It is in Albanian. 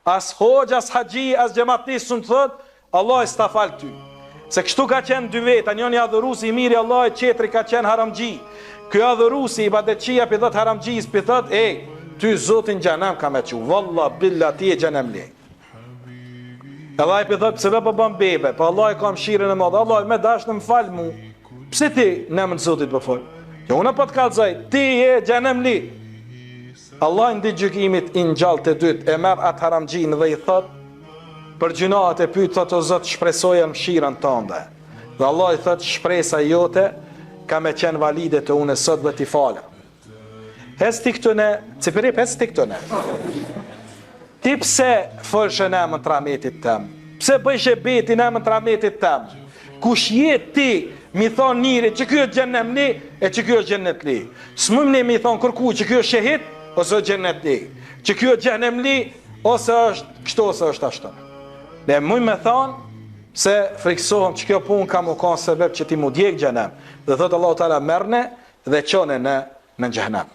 as hoxh, as haxhi, as xhamatnis sun thot, Allah s'ta fal ty. Se kështu ka qenë dy veta, njëri adhuruesi i mirë i Allahit, tjetri ka qenë haramxhi. Ky adhuruesi i ibadetçia pi thot haramxhis, pi thot, ty Zotin xhenem ka me çu. Valla billah ti e xhenem le. Allah i pi thot, pse po bën bebe, po Allah e ka mëshirën e madhe. Allah më dash në më fal mu. Pse ti në Zotit po fol? Jo unë po të kallzoj, ti je xhenem li. Allah në ditë gjykimit i ngjall të dytë e merr atë haramxhin dhe i thot, për gjunat e pyet thot o Zot, shpresoja mëshirën tënde. Dhe Allah i thot, shpresa jote ka me qenë valide të unë sot dhe t'i falë. Hes ti këtune, cipërip, hes ti këtune. Ti pse fërshë në emën të rahmetit tëm? Pse bëjshë beti në emën të rahmetit tëm? Kush je ti mi thonë njëri që kjo është gjennem li e që kjo është gjennet li? S'mëm ne mi thonë kërku që kjo është shahid ose është gjennet li, që kjo është gjennem li ose është kështu ose është ashtu. Ne mëj me thonë se friksohëm që kjo pun ka më kanë sebeb që ti mu djek gjennem. Dhe thotë Allah Ta'ala merne dhe qone në gjennem.